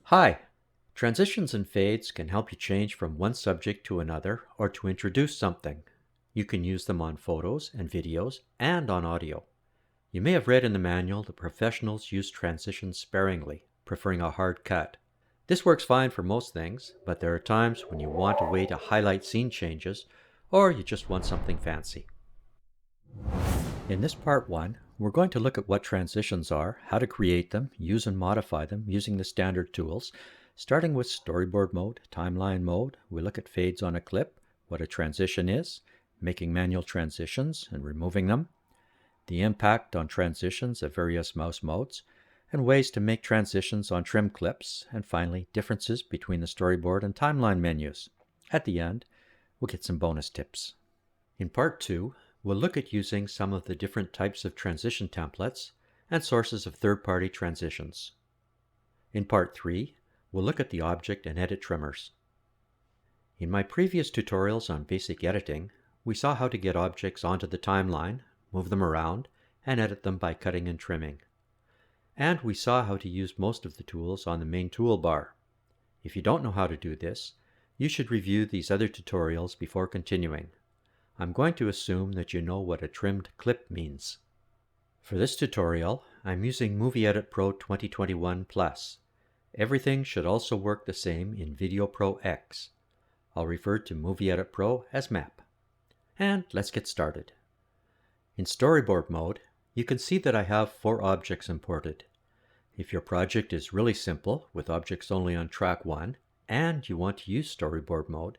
Hi! Transitions and fades can help you change from one subject to another or to introduce something. You can use them on photos and videos and on audio. You may have read in the manual that professionals use transitions sparingly, preferring a hard cut. This works fine for most things, but there are times when you want a way to highlight scene changes or you just want something fancy. In this part 1, we're going to look at what transitions are, how to create them, use and modify them using the standard tools. Starting with storyboard mode, timeline mode, we look at fades on a clip, what a transition is, making manual transitions and removing them, the impact on transitions of various mouse modes, and ways to make transitions on trim clips, and finally, differences between the storyboard and timeline menus. At the end, we'll get some bonus tips. In part 2, we'll look at using some of the different types of transition templates and sources of third-party transitions. In part 3, we'll look at the object and edit trimmers. In my previous tutorials on basic editing, we saw how to get objects onto the timeline, move them around, and edit them by cutting and trimming. And we saw how to use most of the tools on the main toolbar. If you don't know how to do this, you should review these other tutorials before continuing. I'm going to assume that you know what a trimmed clip means. For this tutorial, I'm using Movie Edit Pro 2021 Plus. Everything should also work the same in Video Pro X. I'll refer to Movie Edit Pro as MAP. And let's get started. In Storyboard mode, you can see that I have 4 objects imported. If your project is really simple, with objects only on track 1, and you want to use Storyboard mode,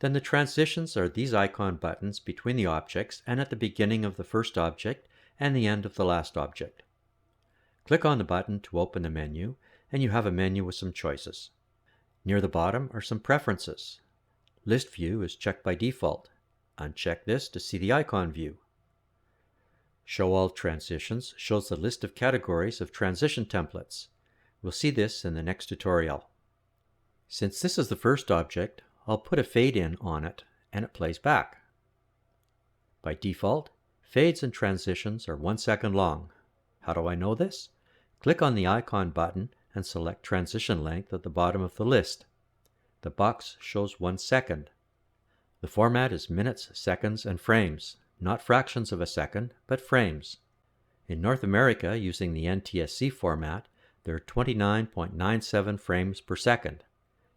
then the transitions are these icon buttons between the objects and at the beginning of the first object and the end of the last object. Click on the button to open the menu, and you have a menu with some choices. Near the bottom are some preferences. List view is checked by default. Uncheck this to see the icon view. Show all transitions shows the list of categories of transition templates. We'll see this in the next tutorial. Since this is the first object, I'll put a fade in on it, and it plays back. By default, fades and transitions are 1 second long. How do I know this? Click on the icon button and select transition length at the bottom of the list. The box shows 1 second. The format is minutes, seconds, and frames, not fractions of a second, but frames. In North America, using the NTSC format, there are 29.97 frames per second.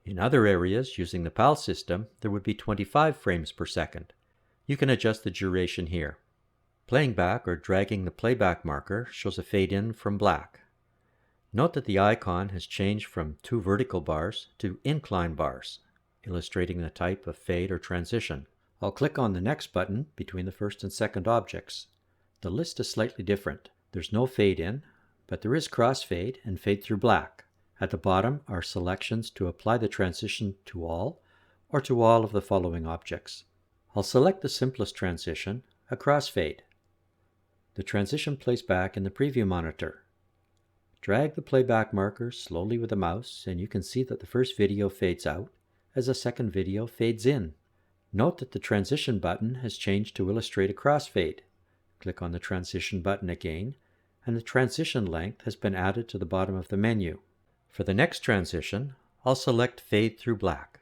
In other areas, using the PAL system, there would be 25 frames per second. You can adjust the duration here. Playing back or dragging the playback marker shows a fade in from black. Note that the icon has changed from 2 vertical bars to incline bars, illustrating the type of fade or transition. I'll click on the next button between the first and second objects. The list is slightly different. There's no fade in, but there is crossfade and fade through black. At the bottom are selections to apply the transition to all or to all of the following objects. I'll select the simplest transition, a crossfade. The transition plays back in the preview monitor. Drag the playback marker slowly with the mouse and you can see that the first video fades out as the second video fades in. Note that the transition button has changed to illustrate a crossfade. Click on the transition button again and the transition length has been added to the bottom of the menu. For the next transition, I'll select Fade Through Black.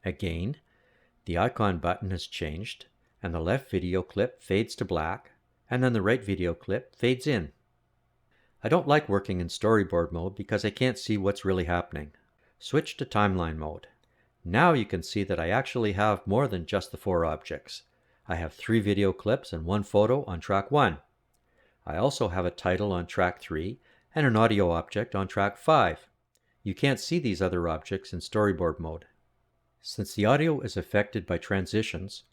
Again, the icon button has changed, and the left video clip fades to black, and then the right video clip fades in. I don't like working in storyboard mode because I can't see what's really happening. Switch to timeline mode. Now you can see that I actually have more than just the 4 objects. I have 3 video clips and 1 photo on track 1. I also have a title on track 3 and an audio object on track 5. You can't see these other objects in storyboard mode. Since the audio is affected by transitions,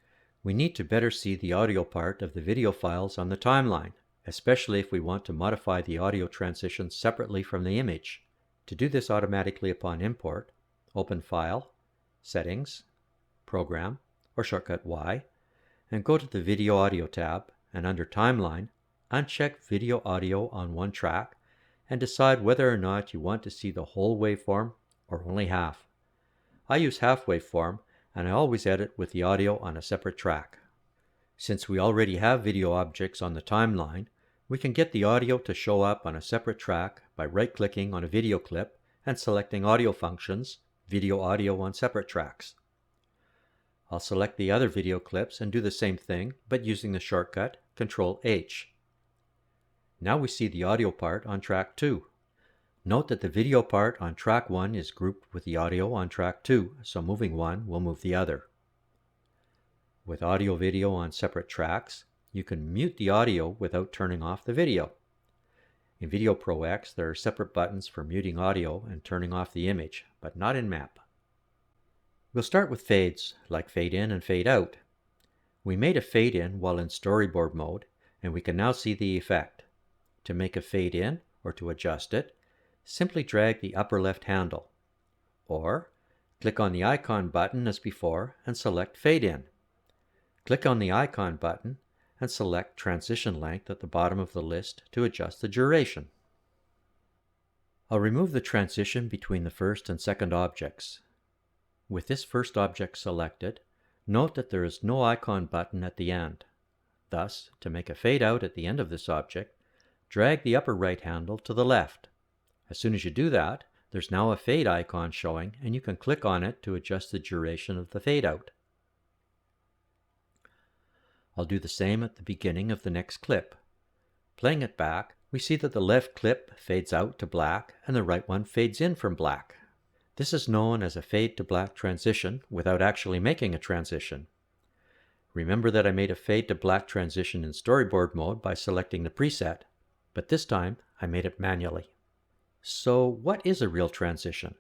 we need to better see the audio part of the video files on the timeline, especially if we want to modify the audio transitions separately from the image. To do this automatically upon import, open File, Settings, Program, or shortcut Y, and go to the Video Audio tab, and under Timeline, uncheck Video Audio on 1 track, and decide whether or not you want to see the whole waveform or only half. I use half waveform, and I always edit with the audio on a separate track. Since we already have video objects on the timeline, we can get the audio to show up on a separate track by right-clicking on a video clip and selecting audio functions, video audio on separate tracks. I'll select the other video clips and do the same thing, but using the shortcut Ctrl-H. Now we see the audio part on track 2. Note that the video part on track 1 is grouped with the audio on track 2, so moving one will move the other. With audio-video on separate tracks, you can mute the audio without turning off the video. In Video Pro X, there are separate buttons for muting audio and turning off the image, but not in Map. We'll start with fades, like fade in and fade out. We made a fade in while in Storyboard mode, and we can now see the effect. To make a fade in, or to adjust it, simply drag the upper left handle, or click on the icon button as before and select Fade In. Click on the icon button and select Transition Length at the bottom of the list to adjust the duration. I'll remove the transition between the first and second objects. With this first object selected, note that there is no icon button at the end. Thus, to make a fade out at the end of this object, drag the upper right handle to the left. As soon as you do that, there's now a fade icon showing, and you can click on it to adjust the duration of the fade out. I'll do the same at the beginning of the next clip. Playing it back, we see that the left clip fades out to black and the right one fades in from black. This is known as a fade to black transition without actually making a transition. Remember that I made a fade to black transition in Storyboard mode by selecting the preset, but this time I made it manually. So what is a real transition?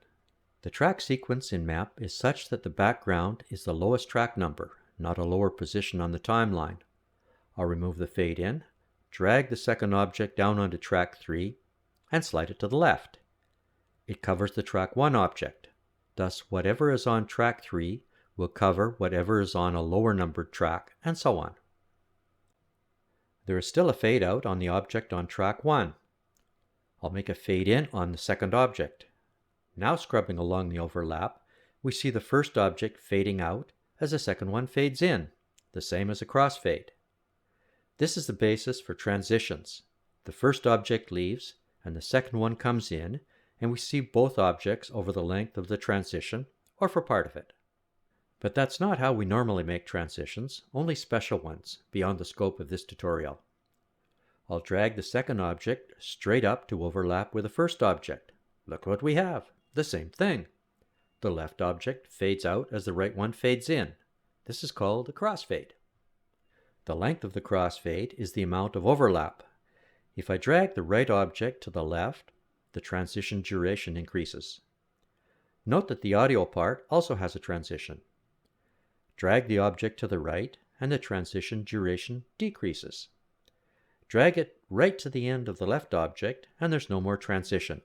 The track sequence in Map is such that the background is the lowest track number, not a lower position on the timeline. I'll remove the fade in, drag the second object down onto track 3, and slide it to the left. It covers the track 1 object. Thus, whatever is on track 3 will cover whatever is on a lower numbered track, and so on. There is still a fade out on the object on track 1. I'll make a fade in on the second object. Now scrubbing along the overlap, we see the first object fading out as the second one fades in, the same as a crossfade. This is the basis for transitions. The first object leaves, and the second one comes in, and we see both objects over the length of the transition, or for part of it. But that's not how we normally make transitions, only special ones, beyond the scope of this tutorial. I'll drag the second object straight up to overlap with the first object. Look what we have, the same thing. The left object fades out as the right one fades in. This is called a crossfade. The length of the crossfade is the amount of overlap. If I drag the right object to the left, the transition duration increases. Note that the audio part also has a transition. Drag the object to the right and the transition duration decreases. Drag it right to the end of the left object and there's no more transition.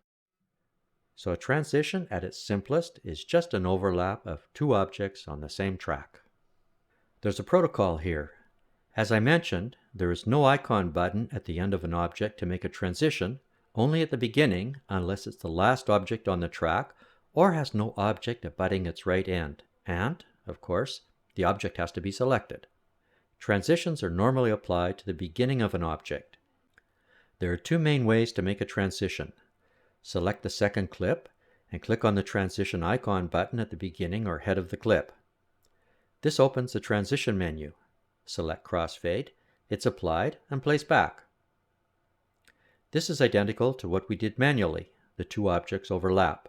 So a transition at its simplest is just an overlap of two objects on the same track. There's a protocol here. As I mentioned, there is no icon button at the end of an object to make a transition, only at the beginning unless it's the last object on the track or has no object abutting its right end. And, of course, the object has to be selected. Transitions are normally applied to the beginning of an object. There are two main ways to make a transition. Select the second clip and click on the transition icon button at the beginning or head of the clip. This opens the transition menu. Select crossfade, it's applied and plays back. This is identical to what we did manually. The two objects overlap.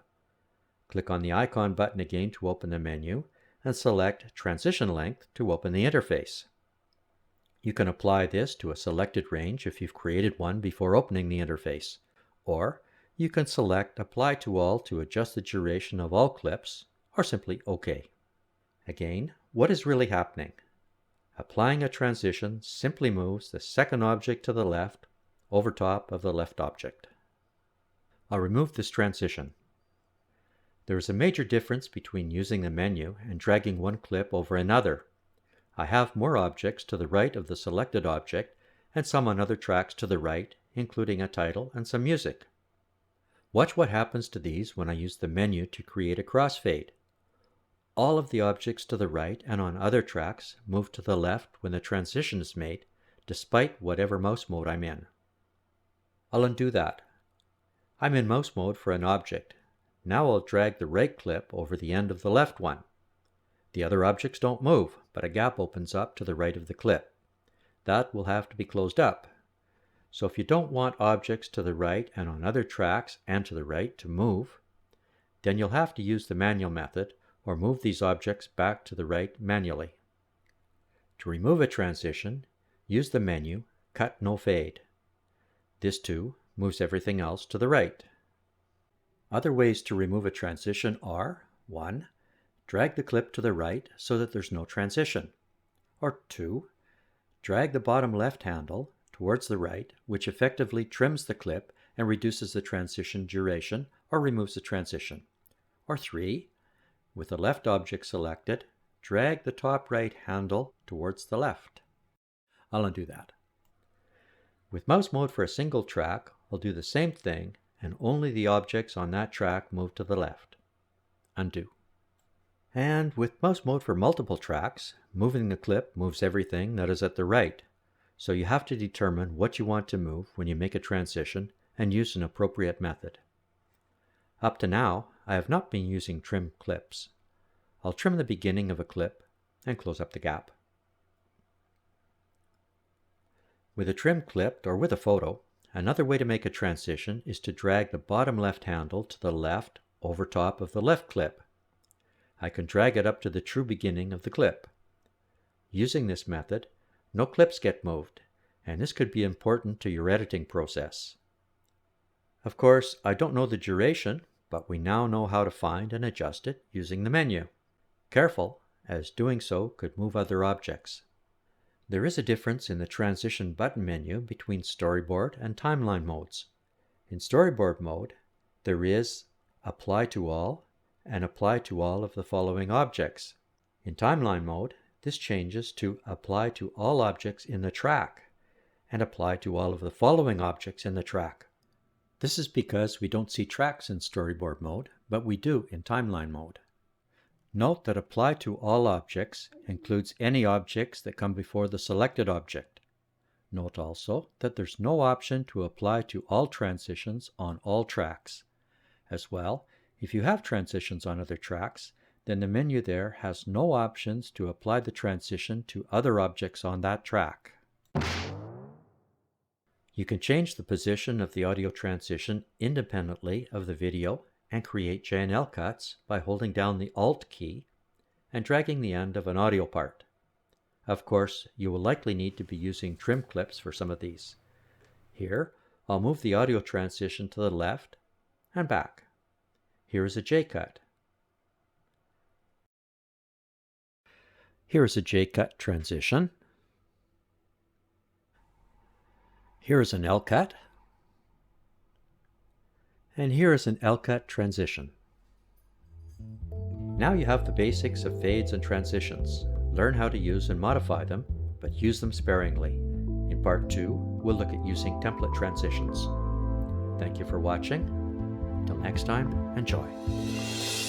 Click on the icon button again to open the menu and select Transition Length to open the interface. You can apply this to a selected range if you've created one before opening the interface, or you can select Apply to All to adjust the duration of all clips, or simply OK. Again, what is really happening? Applying a transition simply moves the second object to the left over top of the left object. I'll remove this transition. There is a major difference between using the menu and dragging one clip over another. I have more objects to the right of the selected object and some on other tracks to the right, including a title and some music. Watch what happens to these when I use the menu to create a crossfade. All of the objects to the right and on other tracks move to the left when the transition is made, despite whatever mouse mode I'm in. I'll undo that. I'm in mouse mode for an object. Now I'll drag the right clip over the end of the left one. The other objects don't move, but a gap opens up to the right of the clip. That will have to be closed up. So if you don't want objects to the right and on other tracks and to the right to move, then you'll have to use the manual method or move these objects back to the right manually. To remove a transition, use the menu Cut No Fade. This too moves everything else to the right. Other ways to remove a transition are 1. Drag the clip to the right so that there's no transition. Or 2. Drag the bottom left handle towards the right, which effectively trims the clip and reduces the transition duration or removes the transition. Or 3. With the left object selected, drag the top right handle towards the left. I'll undo that. With mouse mode for a single track, I'll do the same thing and only the objects on that track move to the left. Undo. And with mouse mode for multiple tracks, moving the clip moves everything that is at the right. So you have to determine what you want to move when you make a transition and use an appropriate method. Up to now, I have not been using trim clips. I'll trim the beginning of a clip and close up the gap. With a trim clip or with a photo, another way to make a transition is to drag the bottom left handle to the left over top of the left clip. I can drag it up to the true beginning of the clip. Using this method, no clips get moved, and this could be important to your editing process. Of course, I don't know the duration, but we now know how to find and adjust it using the menu. Careful, as doing so could move other objects. There is a difference in the transition button menu between Storyboard and Timeline modes. In Storyboard mode, there is Apply to All and Apply to All of the following objects. In Timeline mode, this changes to Apply to All objects in the track and Apply to all of the following objects in the track. This is because we don't see tracks in Storyboard mode, but we do in Timeline mode. Note that Apply to All objects includes any objects that come before the selected object. Note also that there's no option to apply to all transitions on all tracks. As well, if you have transitions on other tracks, then the menu there has no options to apply the transition to other objects on that track. You can change the position of the audio transition independently of the video and create J&L cuts by holding down the Alt key and dragging the end of an audio part. Of course, you will likely need to be using trim clips for some of these. Here, I'll move the audio transition to the left and back. Here is a J cut. Here is a J cut transition. Here is an L cut. And here is an L cut transition. Now you have the basics of fades and transitions. Learn how to use and modify them, but use them sparingly. In part 2, we'll look at using template transitions. Thank you for watching. Until next time, enjoy.